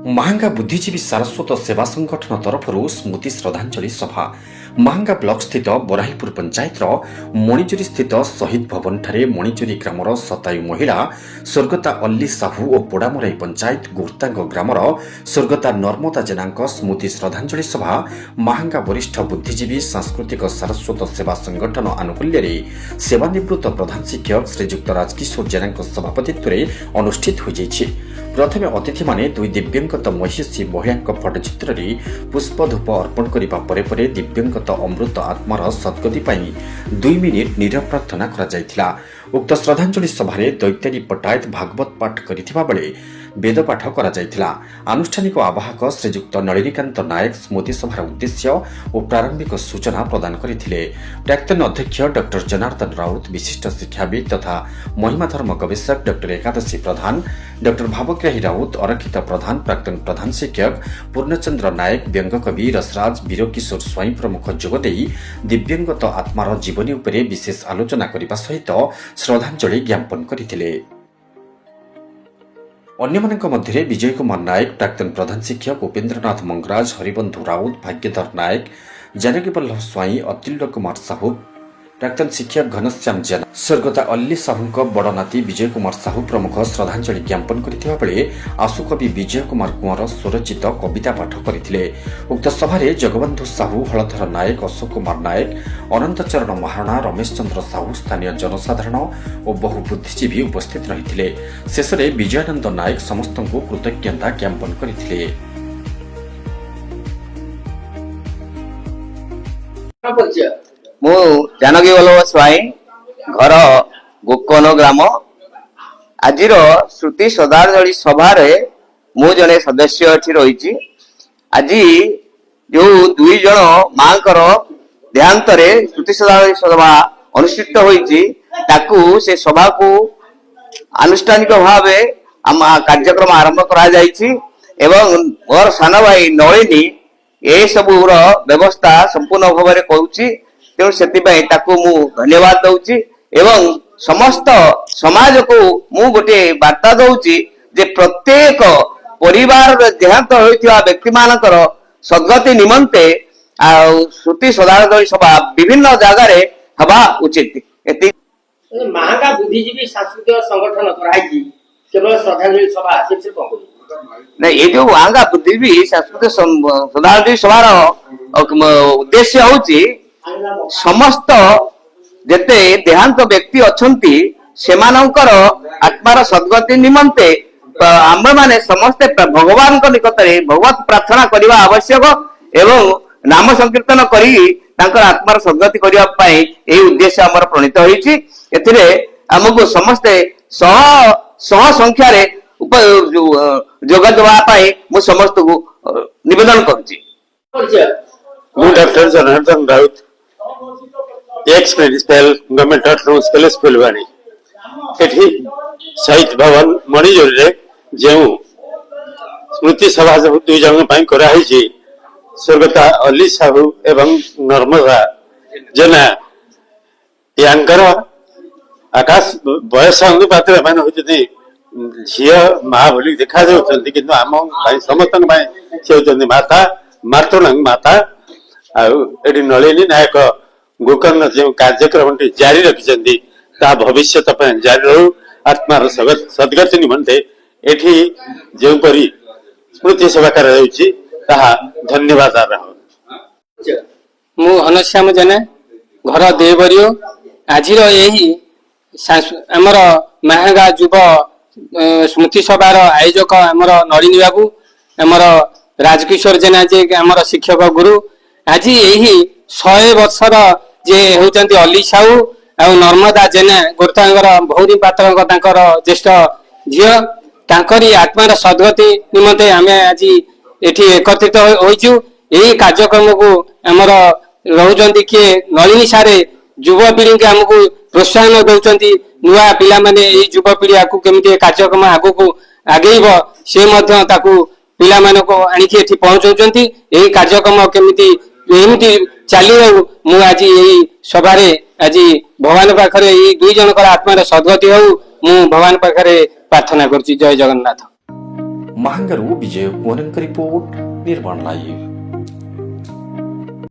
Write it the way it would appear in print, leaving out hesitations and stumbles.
महांगा बुद्धिजीवी सारस्वत सेवा संगठन तरफ स्मृति श्रद्धांजलि सभा महांगा ब्लॉक स्थित बराहीपुर पंचायत मणिजुरी स्थित शहीद भवन ठारे मणिजुरी ग्रामर शतायु महिला स्वर्गता अल्ली साहू और पोड़ामराई पंचायत गुर्तांग ग्रामर स्वर्गता नर्मदा जेना स्मृति श्रद्धांजलि सभा महांगा वरिष्ठ बुद्धिजीवी सांस्कृतिक सारस्वत सेवा संगठन आनुकूल्य सेवानिवृत्त प्रधान शिक्षक श्रीजुक्त राजकिशोर जेना सभापतित्व अनुष्ठित हो जाइए। प्रथमे अतिथि माने दुई दिव्यांगत महिषी महिला फटचित्र पुष्पधूप अर्पण करने पर दिव्यांगत अमृत आत्मार सद्गति 2 मिनिट नीरव प्रार्थना करा। उक्त श्रद्धांजलि सभारे दैत्यारी पट्टायत भागवत पाठ करथिबा बेले वेदपाठ करा। आनुष्ठानिक आवाहक श्रीजुक्त नलिनीकांत नायक स्मृति सभार उद्देश्य और प्रारंभिक सूचना प्रदान करथिले। प्राक्तन अध्यक्ष डॉक्टर जनार्दन राउत, विशिष्ट शिक्षाविद तथा महिमाधर्म गवेषक डॉक्टर एकादशी प्रधान, डॉक्टर भावग्राही राउत, अरक्षित प्रधान, प्राक्तन प्रधान शिक्षक पूर्णचंद्र नायक, व्यंगकवि रसराज वीरकिशोर स्वाई प्रमुख जोगदे दिव्यांगत आत्मार जीवनी उपरे विशेष आलोचना करने सहित श्रद्धांजलि ज्ञापन करथिले। अन्यमानक मध्य विजय कुमार नायक, प्राक्तन प्रधान शिक्षक उपेन्द्रनाथ मंगराज, हरिबंधु राउत, भाग्यधर नायक, जानकी वल्लभ स्वाई, अतुल्य कुमार साहू, प्राक्तन शिक्षक घनश्याम जेना, स्वर्गता अल्ली साहू बड़ नाती विजय कुमार साहू प्रमुख श्रद्धांजलि ज्ञापन करथिबा बेले आशुकवि विजय कुमार कुंवर स्वरचित कविता पाठ करथिले। उक्त सभारे जगबंधु साहू, हलधर नायक, अशोक कुमार नायक, अनंतचरण महारणा, रमेश चंद्र साहू, स्थानीय जनसाधारण और बहु बुद्धिजीवी उपस्थित रहिथिले। शेषरे विजयानंद नायक समस्तଙ୍କୁ कृतज्ञता ज्ञापन करथिले। मु जानकी वल्लभ स्वाई, घर गोकन ग्राम। आज श्रुति श्रद्धांजलि सभार मु जने सदस्य एठी रही। आज जो 2 जन मां देहांत श्रुति श्रद्धांजलि सभा अनुष्ठित होईची ताकू से सभा को आनुष्ठानिक भाव कार्यक्रम आरंभ करा जाईची एवं मोर सान भाई नलिनी ए सबूर व्यवस्था संपूर्ण भाव में करुची। तेणु से धन्यवाद दौची एवं समस्त समाज को मु गोटे वार्ता दौची जे प्रत्येक परिवार देहांत होइथिबा व्यक्ति मानकर सद्गति निमंते श्रुति श्रद्धांजलि सभा विभिन्न जगह हवा उचित। महांगा बुद्धिजीवी सांस्कृतिक संगठन कराई केवल श्रद्धांजलि सभा से नहीं, ये जो महांगा बुद्धिजीवी सांस्कृतिक श्रद्धांजलि सभार उद्देश्य होची समस्त जेते देहांत व्यक्ति अछंती सेमानंकर आत्मार सद्गति निमंते आम माने समस्ते भगवान को निकट में भगवत प्रार्थना करने आवश्यक एवं नाम संकीर्तन करी तांकर आत्मार सद्गति करने पाई यही उद्देश्य आमर प्रणीत होईची। एथिरे हमको समस्ते सह संख्या रे जोग देवा पाई मु समस्त को निवेदन करूची। Doctor Janardan Raut, ex principal government of school Phulbani. एठी शहीद भवन मणिजुरी जो स्मृति सभा 2 जन कराई स्वर्गता अली साहू एवं नर्मदा जेना यांकर आकाश बयस अनुपात होती झील माँ बोली देखा कि आम समस्त माता मार्तोनांग माता आड़ी नलिनी नायक गोकर्ण जो कार्यक्रम जारी रखिंट भविष्य जारी रहू आत्मार सद्गति निमंते एठी जो परी स्मृति सेवा करा धन्यवाद। मु घनश्याम जेना, घर देवरियो। आज यही आमर महांगा युव स्मृति सभार आयोजक आमर नलिनी बाबू, आमर राजकिशोर जेना जे आमर शिक्षक गुरु। आज यही 100 वर्षर जे होचंती अली साहू और नर्मदा जेना गोरतांगर भौरी पात्र ज्येष्ठ झील तांकरी आत्मार सद्गति निमंते आमे आज एठी एकत्रित होइछु। यही कार्यक्रम को आमर रहउचंती किए नलिनी सारे युवपीढ़ी के हमको प्रोत्साहन दौरान नुआ पिला माने युवपीढ़ी आकु केमिति कार्यक्रम आगु को आगेब से मध्य ताकू पिला माने को आनिकी एठी पहुंचौचंती। यही कार्यक्रम केमिति एमती चली रहू मु आज यही सभारे आज भगवान पाखरे 2 जनकर आत्मार सद्गति हो मु भगवान पाखरे प्रार्थना करछि। जय जगन्नाथ। ମାହାଙ୍ଗାରୁ ବିଜୟ କୁମାରଙ୍କ ରିପୋର୍ଟ ନିର୍ମାଣ ଲାଇଭ୍।